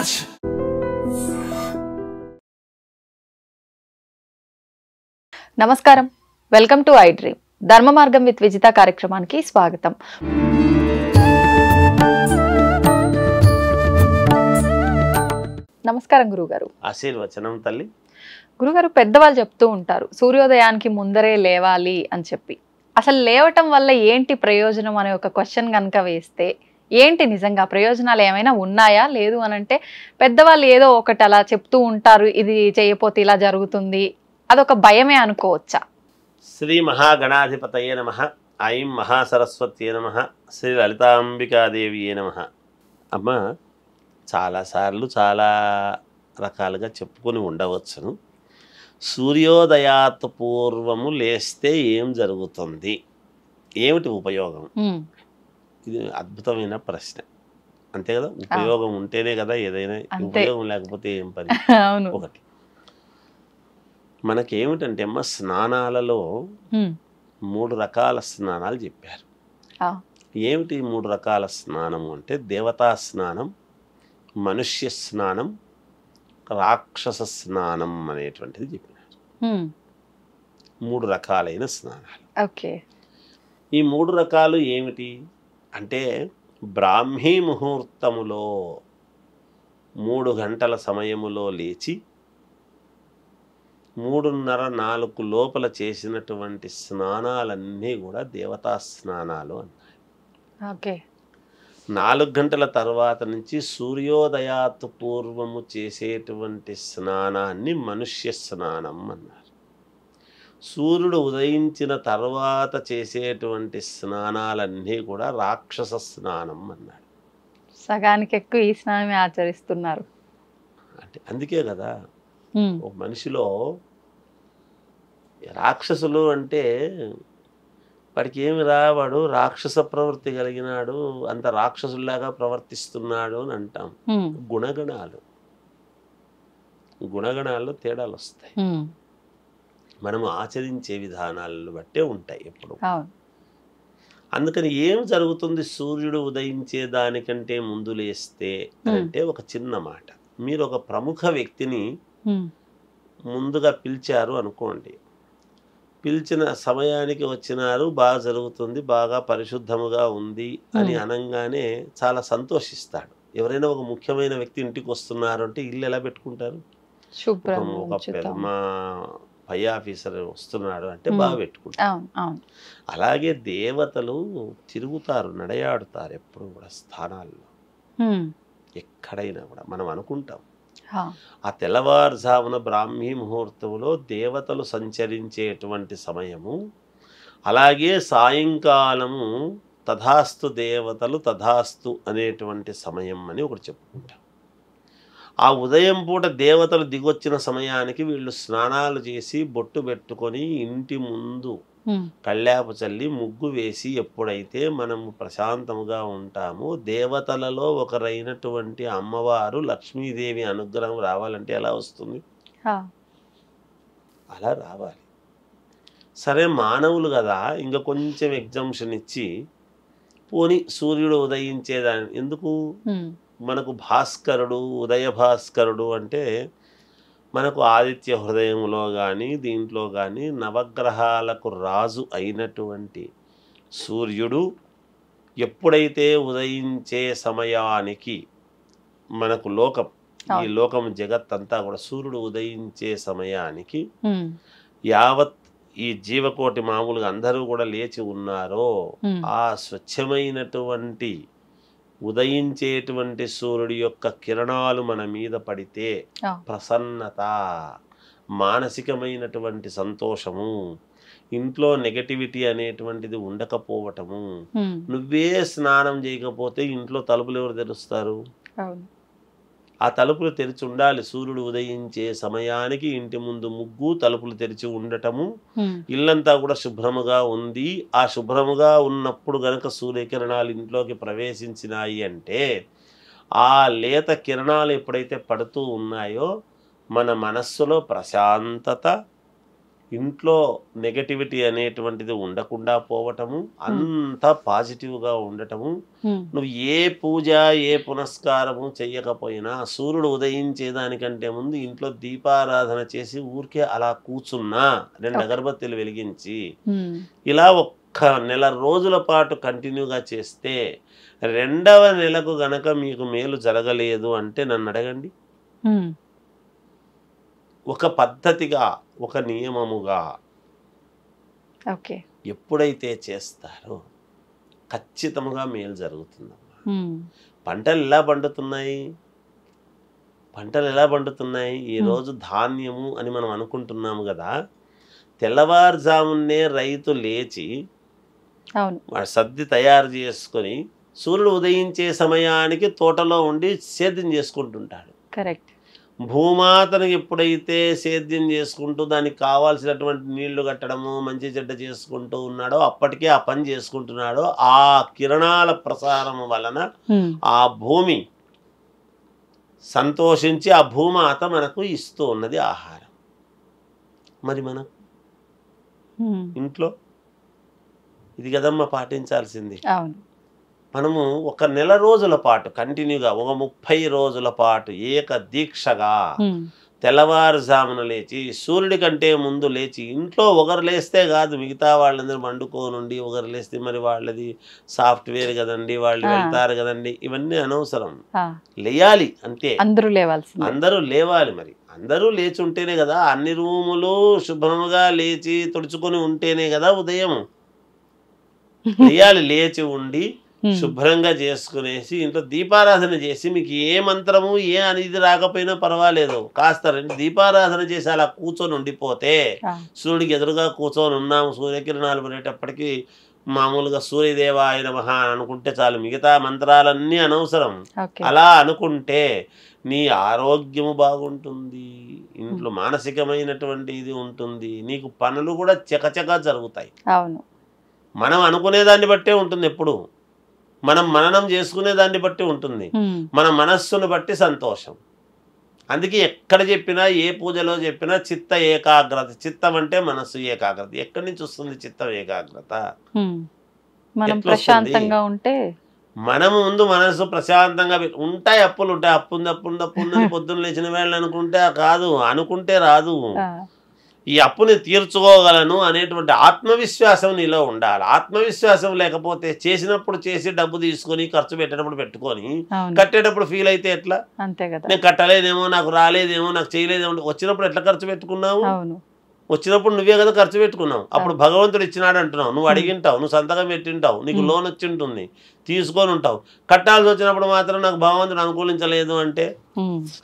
Raj! నమస్కారం, welcome to I dream. ధర్మ మార్గం విత్ విజిత కార్యక్రమానికి స్వాగతం. నమస్కారం గురుగారు. ఆశీర్వచనం తల్లి. గురుగారు, పెద్దవాళ్ళు చెప్తూ ఉంటారు సూర్యోదయానికి ముందరే లేవాలి అని చెప్పి. అసలు లేవటం వల్ల ఏంటి ప్రయోజనం అనే ఒక క్వశ్చన్ కనుక వేస్తే ఏంటి నిజంగా ప్రయోజనాలు ఏమైనా ఉన్నాయా? లేదు అని అంటే పెద్దవాళ్ళు ఏదో ఒకటి అలా చెప్తూ ఉంటారు, ఇది చేయకపోతే ఇలా జరుగుతుంది, అదొక భయమే అనుకోవచ్చా? శ్రీ మహాగణాధిపతయే నమః. ఐం మహాసరస్వత్యే నమః. శ్రీ లలితాంబికాదేవియే నమః. అమ్మ, చాలాసార్లు చాలా రకాలుగా చెప్పుకొని ఉండవచ్చును. సూర్యోదయాత్ పూర్వము లేస్తే ఏం జరుగుతుంది, ఏమిటి ఉపయోగం? ఇది అద్భుతమైన ప్రశ్న. అంతే కదా, ఉపయోగం ఉంటేనే కదా ఏదైనా. ఉపయోగం లేకపోతే ఏం పని? ఒకటి మనకేమిటంటే అమ్మ, స్నానాలలో 3 రకాల స్నానాలు చెప్పారు. ఏమిటి 3 రకాల స్నానము అంటే దేవతా స్నానం, మనుష్య స్నానం, రాక్షస స్నానం అనేటువంటిది చెప్పినారు. 3 రకాలైన స్నానాలు. ఈ 3 రకాలు ఏమిటి అంటే, బ్రాహ్మీ ముహూర్తములో 3 గంటల సమయములో లేచి 3:30-4 లోపల చేసినటువంటి స్నానాలన్నీ కూడా దేవతా స్నానాలు అన్నాయి. 4 గంటల తర్వాత నుంచి సూర్యోదయాత్ పూర్వము చేసేటువంటి స్నానాన్ని మనుష్య స్నానం అన్నారు. సూర్యుడు ఉదయించిన తర్వాత చేసేటువంటి స్నానాలన్నీ కూడా రాక్షస స్నానం అన్నాడు. సగానికి ఎక్కువ ఈ స్నానమే ఆచరిస్తున్నారు. అంటే అందుకే కదా ఒక మనిషిలో రాక్షసులు అంటే వాడికి ఏమి రా, వాడు రాక్షస ప్రవృత్తి కలిగినాడు, అంత రాక్షసుల్లాగా ప్రవర్తిస్తున్నాడు అని అంటాం. గుణగణాల్లో తేడాలు వస్తాయి. మనము ఆచరించే విధానాలను బట్టే ఉంటాయి ఎప్పుడు. అందుకని ఏం జరుగుతుంది సూర్యుడు ఉదయించే దానికంటే ముందు లేస్తే అంటే, ఒక చిన్న మాట, మీరు ఒక ప్రముఖ వ్యక్తిని ముందుగా పిలిచారు అనుకోండి, పిలిచిన సమయానికి వచ్చినారు, బాగా జరుగుతుంది, బాగా పరిశుద్ధముగా ఉంది అని అనగానే చాలా సంతోషిస్తాడు. ఎవరైనా ఒక ముఖ్యమైన వ్యక్తి ఇంటికి వస్తున్నారు అంటే ఇల్లు ఎలా పెట్టుకుంటారు? మా పై ఆఫీసర్ వస్తున్నాడు అంటే బాగా పెట్టుకుంటారు. అలాగే దేవతలు తిరుగుతారు, నడయాడుతారు ఎప్పుడు కూడా స్థానాల్లో. ఎక్కడైనా కూడా మనం అనుకుంటాం ఆ తెల్లవారుజామున బ్రాహ్మీ ముహూర్తంలో దేవతలు సంచరించేటువంటి సమయము, అలాగే సాయంకాలము తథాస్తు దేవతలు తథాస్తు అనేటువంటి సమయం అని ఒకటి చెప్పుకుంటాం. ఆ ఉదయం పూట దేవతలు దిగొచ్చిన సమయానికి వీళ్ళు స్నానాలు చేసి బొట్టు పెట్టుకొని ఇంటి ముందు కళ్యాపు చల్లి ముగ్గు వేసి ఎప్పుడైతే మనము ప్రశాంతముగా ఉంటామో, దేవతలలో ఒకరైనటువంటి అమ్మవారు లక్ష్మీదేవి అనుగ్రహం రావాలంటే ఎలా వస్తుంది? అలా రావాలి. సరే, మానవులు కదా, ఇంకా కొంచెం ఎగ్జామ్షన్ ఇచ్చి పోని సూర్యుడు ఉదయించేదాన్ని ఎందుకు? మనకు భాస్కరుడు, ఉదయ భాస్కరుడు అంటే మనకు ఆదిత్య హృదయంలో కానీ దీంట్లో కానీ నవగ్రహాలకు రాజు అయినటువంటి సూర్యుడు ఎప్పుడైతే ఉదయించే సమయానికి మనకు లోకం, ఈ లోకం జగత్తంతా కూడా సూర్యుడు ఉదయించే సమయానికి యావత్ ఈ జీవకోటి మామూలుగా అందరూ కూడా లేచి ఉన్నారో, ఆ స్వచ్ఛమైనటువంటి ఉదయించేటువంటి సూర్యుడి యొక్క కిరణాలు మన మీద పడితే ప్రసన్నత, మానసికమైనటువంటి సంతోషము, ఇంట్లో నెగటివిటీ అనేటువంటిది ఉండకపోవటము. నువ్వే స్నానం చేయకపోతే ఇంట్లో తలుపులు ఎవరు తెరుస్తారు? ఆ తలుపులు తెరిచి ఉండాలి. సూర్యుడు ఉదయించే సమయానికి ఇంటి ముందు ముగ్గు, తలుపులు తెరిచి ఉండటము, ఇల్లంతా కూడా శుభ్రముగా ఉంది. ఆ శుభ్రముగా ఉన్నప్పుడు గనక సూర్యకిరణాలు ఇంట్లోకి ప్రవేశించినాయి అంటే, ఆ లేత కిరణాలు ఎప్పుడైతే పడుతూ ఉన్నాయో మన మనస్సులో ప్రశాంతత, ఇంట్లో నెగటివిటీ అనేటువంటిది ఉండకుండా పోవటము, అంతా పాజిటివ్గా ఉండటము. నువ్వు ఏ పూజ ఏ పునస్కారము చెయ్యకపోయినా సూర్యుడు ఉదయించేదానికంటే ముందు ఇంట్లో దీపారాధన చేసి ఊరికే అలా కూర్చున్నా 2 అగరబత్తీలు వెలిగించి ఇలా ఒక్క నెల రోజుల పాటు కంటిన్యూగా చేస్తే 2వ నెలకు గనక మీకు మేలు జరగలేదు అంటే నన్ను అడగండి. ఒక పద్ధతిగా ఒక నియమముగా ఎప్పుడైతే చేస్తారో ఖచ్చితంగా మేలు జరుగుతుందమ్మా. పంటలు ఎలా పండుతున్నాయి ఈరోజు ధాన్యము అని మనం అనుకుంటున్నాము కదా. తెల్లవారుజామునే రైతు లేచి సద్ది తయారు చేసుకొని సూర్యుడు ఉదయించే సమయానికి తోటలో ఉండి సేద్యం చేసుకుంటుంటాడు. కరెక్ట్. భూమాతను ఎప్పుడైతే సేద్యం చేసుకుంటూ దానికి కావాల్సినటువంటి నీళ్లు కట్టడము మంచి చెడ్డ చేసుకుంటూ ఉన్నాడో అప్పటికే ఆ పని చేసుకుంటున్నాడో ఆ కిరణాల ప్రసారం వలన ఆ భూమి సంతోషించి ఆ భూమాత మనకు ఇస్తూ ఉన్నది ఆహారం. మరి మనం ఇంట్లో ఇది కదమ్మా పాటించాల్సింది. మనము ఒక నెల రోజుల పాటు కంటిన్యూగా ఒక 30 రోజుల పాటు ఏక దీక్షగా తెల్లవారుజామున లేచి సూర్యుడి కంటే ముందు లేచి ఇంట్లో ఒకరు లేస్తే కాదు మిగతా వాళ్ళందరూ వండుకోనుండి ఒకరు లేస్తే మరి వాళ్ళది సాఫ్ట్వేర్ కదండి వాళ్ళు వెళ్తారు కదండి ఇవన్నీ అనవసరం. లేయాలి అంతే, అందరూ లేవాలి. మరి అందరూ లేచి ఉంటేనే కదా అన్ని రూములు శుభ్రముగా లేచి తుడుచుకొని ఉంటేనే కదా ఉదయం లేయాలి. లేచి ఉండి శుభ్రంగా చేసుకునేసి ఇంట్లో దీపారాధన చేసి మీకు ఏ మంత్రము ఏ అనేది రాకపోయినా పర్వాలేదు కాస్త దీపారాధన చేసి అలా కూర్చొని ఉండిపోతే సూర్యుడికి ఎదురుగా కూర్చొని ఉన్నాము సూర్యకిరణాలు పడేటప్పటికి మామూలుగా సూర్యదేవాయ నమః అనుకుంటే చాలు, మిగతా మంత్రాలన్నీ అనవసరం. అలా అనుకుంటే నీ ఆరోగ్యము బాగుంటుంది, ఇంట్లో మానసికమైనటువంటి ఇది ఉంటుంది, నీకు పనులు కూడా చకచకా జరుగుతాయి. మనం అనుకునేదాన్ని బట్టే ఉంటుంది, ఎప్పుడు మనం మననం చేసుకునే దాన్ని బట్టి ఉంటుంది, మన మనస్సును బట్టి సంతోషం. అందుకే ఎక్కడ చెప్పినా ఏ పూజలో చెప్పినా చిత్త ఏకాగ్రత. చిత్తం అంటే మనస్సు ఏకాగ్రత. ఎక్కడి నుంచి వస్తుంది చిత్తం ఏకాగ్రత? మనము ముందు మనసు ప్రశాంతంగా ఉంటాయి. అప్పులు ఉంటాయి, అప్పుందని పొద్దున్న లేచిన వేళ అనుకుంటే కాదు, అనుకుంటే రాదు. ఈ అప్పుని తీర్చుకోగలను అనేటువంటి ఆత్మవిశ్వాసం నీలో ఉండాలి. ఆత్మవిశ్వాసం లేకపోతే చేసినప్పుడు చేసి డబ్బు తీసుకొని ఖర్చు పెట్టేటప్పుడు పెట్టుకొని కట్టేటప్పుడు ఫీల్ అయితే ఎట్లా? నేను కట్టలేదేమో, నాకు రాలేదేమో, నాకు చేయలేదేమో. వచ్చినప్పుడు ఎట్లా ఖర్చు పెట్టుకున్నావు? వచ్చినప్పుడు నువ్వే కదా ఖర్చు పెట్టుకున్నావు. అప్పుడు భగవంతుడు ఇచ్చినాడు అంటున్నావు, నువ్వు అడిగింటావు, నువ్వు సంతకం పెట్టింటావు, నీకు లోన్ వచ్చి ఉంటుంది, తీసుకొని ఉంటావు. కట్టాల్సి వచ్చినప్పుడు మాత్రం నాకు భగవంతుడు అనుకూలించలేదు అంటే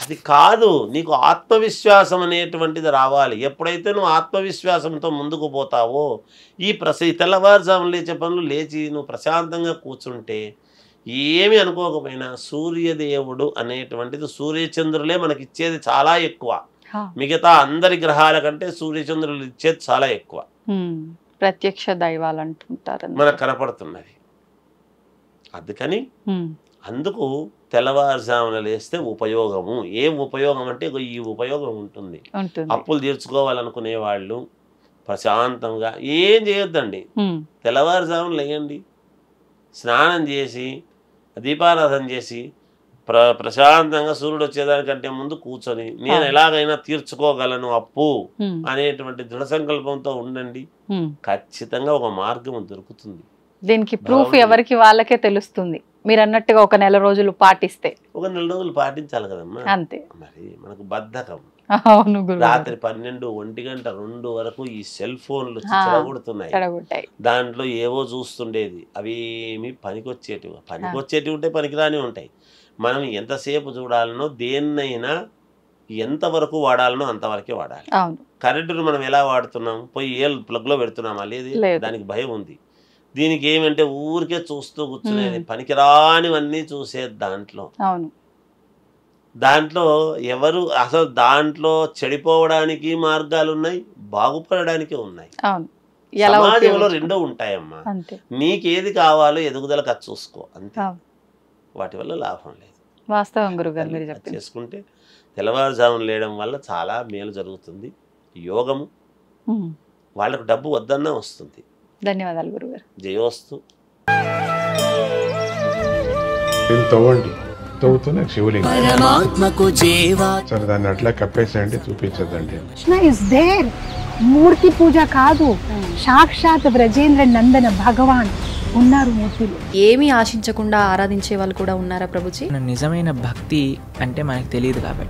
అది కాదు. నీకు ఆత్మవిశ్వాసం అనేటువంటిది రావాలి. ఎప్పుడైతే నువ్వు ఆత్మవిశ్వాసంతో ముందుకు పోతావో ఈ తెల్లవారుజామున లేచే పనులు లేచి నువ్వు ప్రశాంతంగా కూర్చుంటే ఏమి అనుకోకపోయినా సూర్యదేవుడు అనేటువంటిది సూర్యచంద్రులే మనకి ఇచ్చేది చాలా ఎక్కువ. మిగతా అందరి గ్రహాల కంటే సూర్యచంద్రులు ఇచ్చేది చాలా ఎక్కువ. ప్రత్యక్ష దైవాలు అంటుంటారు, మనకు కనపడుతున్నది. అందుకని అందుకు తెల్లవారుజామున లేస్తే ఉపయోగము. ఏం ఉపయోగం అంటే ఈ ఉపయోగం ఉంటుంది. అప్పులు తీర్చుకోవాలనుకునే వాళ్ళు ప్రశాంతంగా ఏం చేయొద్దండి, తెల్లవారుజామున లేయండి, స్నానం చేసి దీపారాధన చేసి ప్రశాంతంగా సూర్యుడు వచ్చేదానికంటే ముందు కూర్చొని నేను ఎలాగైనా తీర్చుకోగలను అప్పు అనేటువంటి దృఢ సంకల్పంతో ఉండండి. ఖచ్చితంగా ఒక మార్గం దొరుకుతుంది. దీనికి ప్రూఫ్ ఎవరికి వాళ్ళకే తెలుస్తుంది. మీరు అన్నట్టుగా ఒక నెల రోజులు పాటిస్తే, ఒక నెల రోజులు పాటించాలి కదమ్మా. అంతే. మరి మనకు బద్ధకం. రాత్రి 12, 1 గంట, 2 వరకు ఈ సెల్ ఫోన్లు చెడగొడుతున్నాయి. దాంట్లో ఏవో చూస్తుండేది, అవి ఏమి పనికొచ్చేటివి ఉంటాయి, పనికిరాని ఉంటాయి. మనం ఎంతసేపు చూడాలనో దేన్నైనా ఎంతవరకు వాడాలనో అంతవరకే వాడాలి. కరెంటును మనం ఎలా వాడుతున్నాం, పోయి ప్లగ్లో పెడుతున్నామా? లేదు, దానికి భయం ఉంది. దీనికి ఏమంటే ఊరికే చూస్తూ కూర్చునేది, పనికిరానివన్నీ చూసేది. దాంట్లో ఎవరు అసలు దాంట్లో చెడిపోవడానికి మార్గాలు ఉన్నాయి, బాగుపడడానికి ఉన్నాయి. సమాజంలో రెండో ఉంటాయమ్మా. నీకేది కావాలో ఎదుగుదలకు అది చూసుకో, అంతే. వాటి వల్ల లాభం లేదు. వాస్తవం గురుగారు మీరు చేసుకుంటే తెల్లవారుజామున లేయడం వల్ల చాలా మేలు జరుగుతుంది. యోగము వాళ్ళకు డబ్బు వద్దన్నా వస్తుంది. ధన్యవాదాలు గురుగారు. జయోస్తు. తవ్వండి, తవ్వుతున్న శివలింగం సరే దాన్ని అట్లా కప్పేసేయండి, చూపించదండి. Krishna is there. మూర్తి పూజ కాదు, సాక్షాత్ బ్రజేంద్ర నందన భగవాన్ ఉన్నారు మూర్తిలో. ఏమీ ఆశించకుండా ఆరాధించే వాళ్ళు కూడా ఉన్నారా ప్రభుజీ? నిజమైన భక్తి అంటే మనకు తెలియదు కాబట్టి